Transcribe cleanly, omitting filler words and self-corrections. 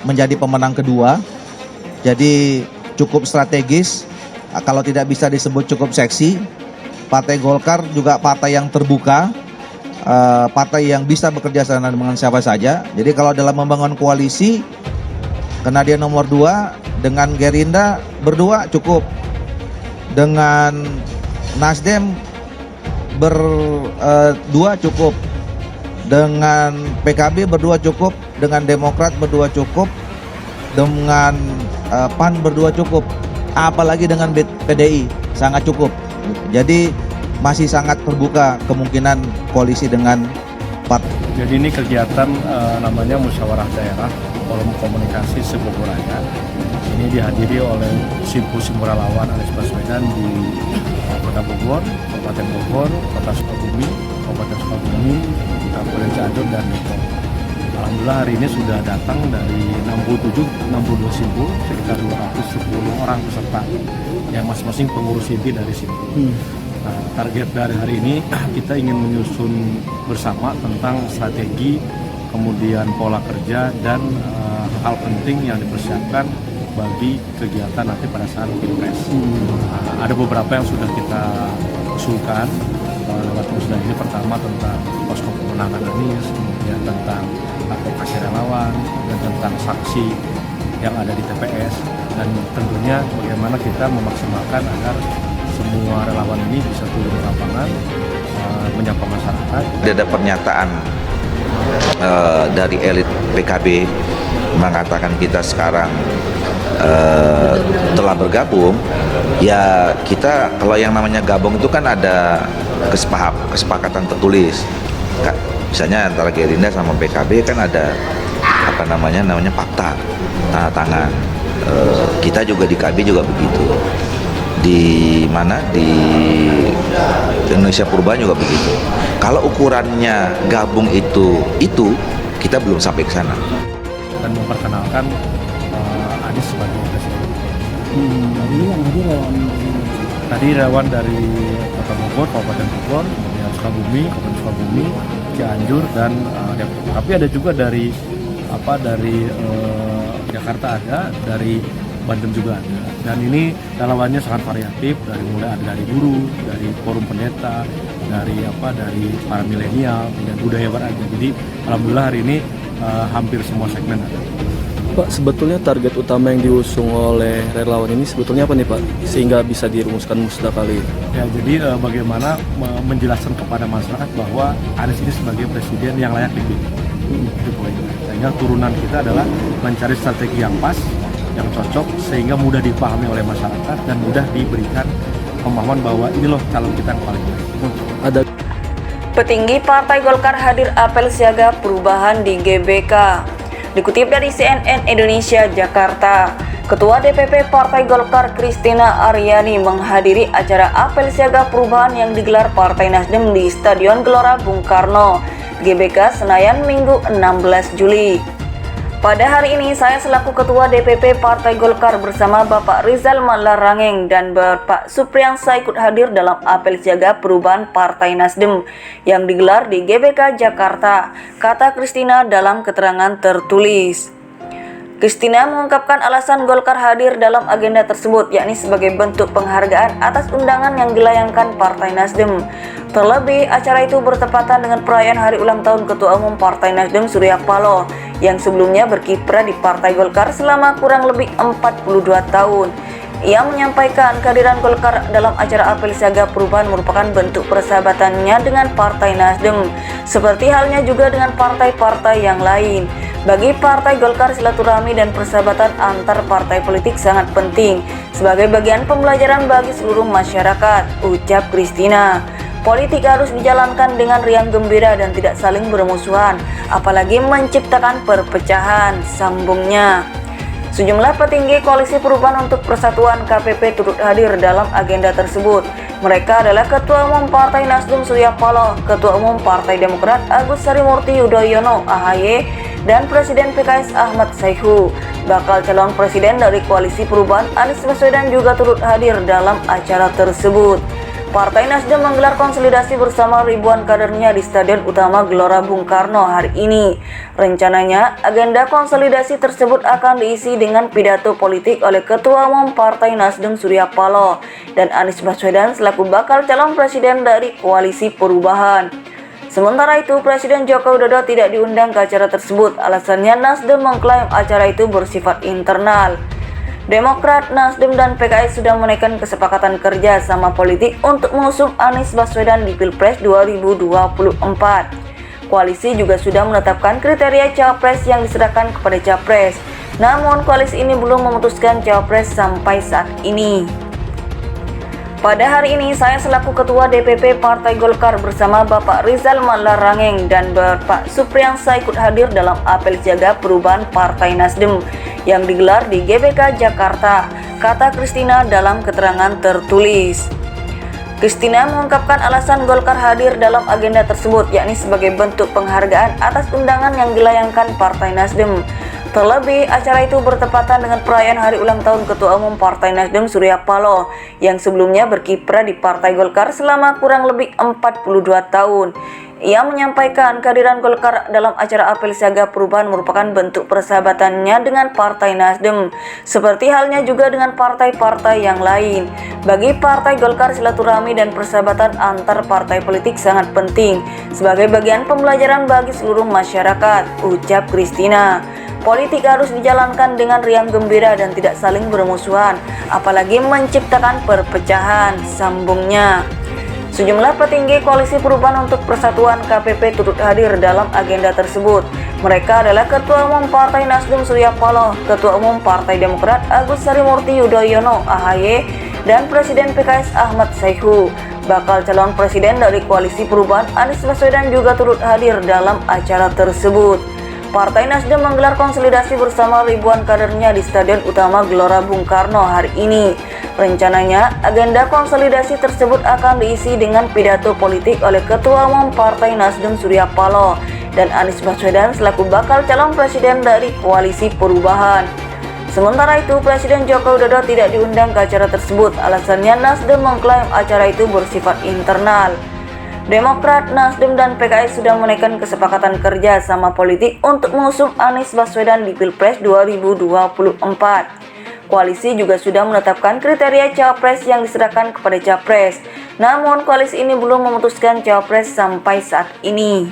menjadi pemenang kedua. Jadi cukup strategis, kalau tidak bisa disebut cukup seksi. Partai Golkar juga partai yang terbuka, partai yang bisa bekerja sama dengan siapa saja. Jadi kalau dalam membangun koalisi, karena dia nomor 2, dengan Gerindra berdua cukup, dengan Nasdem berdua cukup, dengan PKB berdua cukup, dengan Demokrat berdua cukup, dengan PAN berdua cukup, apalagi dengan PDI sangat cukup. Jadi masih sangat terbuka kemungkinan koalisi dengan partai. Jadi ini kegiatan namanya Musyawarah Daerah Forum Komunikasi Sebogor Raya. Ini dihadiri oleh Simpul Relawan Anies Baswedan di Kota Bogor, Kabupaten Bogor, Kota Sukabumi, Kabupaten Sukabumi, Kabupaten Cianjur, dan Depok. Alhamdulillah hari ini sudah datang dari 62 simpul, sekitar 210 orang peserta yang masing-masing pengurus inti dari simpul. Nah, target dari hari ini kita ingin menyusun bersama tentang strategi, kemudian pola kerja, dan hal penting yang dipersiapkan bagi kegiatan nanti pada saat Pilpres. Ada beberapa yang sudah kita usulkan lewat musda ini. Pertama tentang posko pemenangan Anies, kemudian tentang advokasi relawan, dan tentang saksi yang ada di TPS, dan tentunya bagaimana kita memaksimalkan agar semua relawan ini bisa turun ke lapangan, menyapa masyarakat. Ada pernyataan dari elit PKB mengatakan kita sekarang telah bergabung. Ya kita kalau yang namanya gabung itu kan ada kesepakatan tertulis. Misalnya antara Gerindra sama PKB kan ada namanya fakta, tanda tangan. Kita juga di KB juga begitu. Di mana di Indonesia Perubahan juga begitu. Kalau ukurannya gabung itu kita belum sampai ke sana. Dan memperkenalkan Anies sebagai presiden. Tadi yang hadir relawan Tadi relawan dari Kota Bogor, Kabupaten Bogor, kemudian Sukabumi, Kabupaten Sukabumi, Cianjur, dan Depok. Tapi ada juga dari Jakarta ada, dari Banten juga ada. Dan ini relawannya sangat variatif, dari mulai ada dari buruh, dari forum pendeta, dari para milenial, dan budayawan ada. Jadi alhamdulillah hari ini hampir semua segmen ada. Pak, sebetulnya target utama yang diusung oleh relawan ini sebetulnya apa nih Pak? Sehingga bisa dirumuskan musda kali ini. Ya, jadi bagaimana menjelaskan kepada masyarakat bahwa Anies ini sebagai presiden yang layak dipilih. Itu poinnya. Sehingga turunan kita adalah mencari strategi yang pas, yang cocok, sehingga mudah dipahami oleh masyarakat dan mudah diberikan pemahaman bahwa ini loh calon kita yang paling baik. Ada Petinggi Partai Golkar hadir apel siaga perubahan di GBK. Dikutip dari CNN Indonesia Jakarta, Ketua DPP Partai Golkar Kristina Aryani menghadiri acara apel siaga perubahan yang digelar Partai Nasdem di Stadion Gelora Bung Karno, GBK Senayan Minggu 16 Juli. Pada hari ini, saya selaku Ketua DPP Partai Golkar bersama Bapak Rizal Malarangeng dan Bapak Supriyansa ikut hadir dalam apel siaga perubahan Partai Nasdem yang digelar di GBK Jakarta, kata Kristina dalam keterangan tertulis. Kristina mengungkapkan alasan Golkar hadir dalam agenda tersebut, yakni sebagai bentuk penghargaan atas undangan yang dilayangkan Partai Nasdem. Terlebih, acara itu bertepatan dengan perayaan hari ulang tahun Ketua Umum Partai Nasdem Surya Paloh yang sebelumnya berkiprah di Partai Golkar selama kurang lebih 42 tahun. Ia menyampaikan kehadiran Golkar dalam acara apel siaga perubahan merupakan bentuk persahabatannya dengan Partai Nasdem, seperti halnya juga dengan partai-partai yang lain. Bagi Partai Golkar, silaturahmi dan persahabatan antar partai politik sangat penting sebagai bagian pembelajaran bagi seluruh masyarakat, ucap Kristina. Politik harus dijalankan dengan riang gembira dan tidak saling bermusuhan, apalagi menciptakan perpecahan, sambungnya. Sejumlah petinggi Koalisi Perubahan untuk Persatuan KPP turut hadir dalam agenda tersebut. Mereka adalah Ketua Umum Partai Nasdem Surya Paloh, Ketua Umum Partai Demokrat Agus Harimurti Yudhoyono (AHY), dan Presiden PKS Ahmad Saihu. Bakal calon presiden dari Koalisi Perubahan Anies Baswedan juga turut hadir dalam acara tersebut. Partai Nasdem menggelar konsolidasi bersama ribuan kadernya di Stadion Utama Gelora Bung Karno hari ini. Rencananya, agenda konsolidasi tersebut akan diisi dengan pidato politik oleh Ketua Umum Partai Nasdem Surya Paloh dan Anies Baswedan selaku bakal calon presiden dari Koalisi Perubahan. Sementara itu, Presiden Joko Widodo tidak diundang ke acara tersebut. Alasannya Nasdem mengklaim acara itu bersifat internal. Demokrat, Nasdem, dan PKS sudah menaikkan kesepakatan kerja sama politik untuk mengusung Anies Baswedan di Pilpres 2024. Koalisi juga sudah menetapkan kriteria cawapres yang diserahkan kepada capres. Namun, koalisi ini belum memutuskan cawapres sampai saat ini. Pada hari ini, saya selaku Ketua DPP Partai Golkar bersama Bapak Rizal Malarangeng dan Bapak Supriyansa ikut hadir dalam apel siaga perubahan Partai Nasdem yang digelar di GBK Jakarta, kata Kristina dalam keterangan tertulis. Kristina mengungkapkan alasan Golkar hadir dalam agenda tersebut, yakni sebagai bentuk penghargaan atas undangan yang dilayangkan Partai Nasdem. Terlebih, acara itu bertepatan dengan perayaan hari ulang tahun Ketua Umum Partai Nasdem Surya Paloh yang sebelumnya berkiprah di Partai Golkar selama kurang lebih 42 tahun. Ia menyampaikan kehadiran Golkar dalam acara apel siaga perubahan merupakan bentuk persahabatannya dengan Partai Nasdem, seperti halnya juga dengan partai-partai yang lain. Bagi Partai Golkar, silaturahmi dan persahabatan antar partai politik sangat penting sebagai bagian pembelajaran bagi seluruh masyarakat, ucap Kristina. Politik harus dijalankan dengan riang gembira dan tidak saling bermusuhan, apalagi menciptakan perpecahan, sambungnya. Sejumlah petinggi Koalisi Perubahan untuk Persatuan KPP turut hadir dalam agenda tersebut. Mereka adalah Ketua Umum Partai Nasdem Surya Paloh, Ketua Umum Partai Demokrat Agus Harimurti Yudhoyono (AHY), dan Presiden PKS Ahmad Saihu. Bakal calon presiden dari Koalisi Perubahan Anies Baswedan juga turut hadir dalam acara tersebut. Partai Nasdem menggelar konsolidasi bersama ribuan kadernya di Stadion Utama Gelora Bung Karno hari ini. Rencananya, agenda konsolidasi tersebut akan diisi dengan pidato politik oleh Ketua Umum Partai Nasdem Surya Paloh dan Anies Baswedan selaku bakal calon presiden dari Koalisi Perubahan. Sementara itu, Presiden Joko Widodo tidak diundang ke acara tersebut. Alasannya Nasdem mengklaim acara itu bersifat internal. Demokrat, Nasdem, dan PKS sudah menaikkan kesepakatan kerja sama politik untuk mengusung Anies Baswedan di Pilpres 2024. Koalisi juga sudah menetapkan kriteria cawapres yang diserahkan kepada capres. Namun, koalisi ini belum memutuskan cawapres sampai saat ini.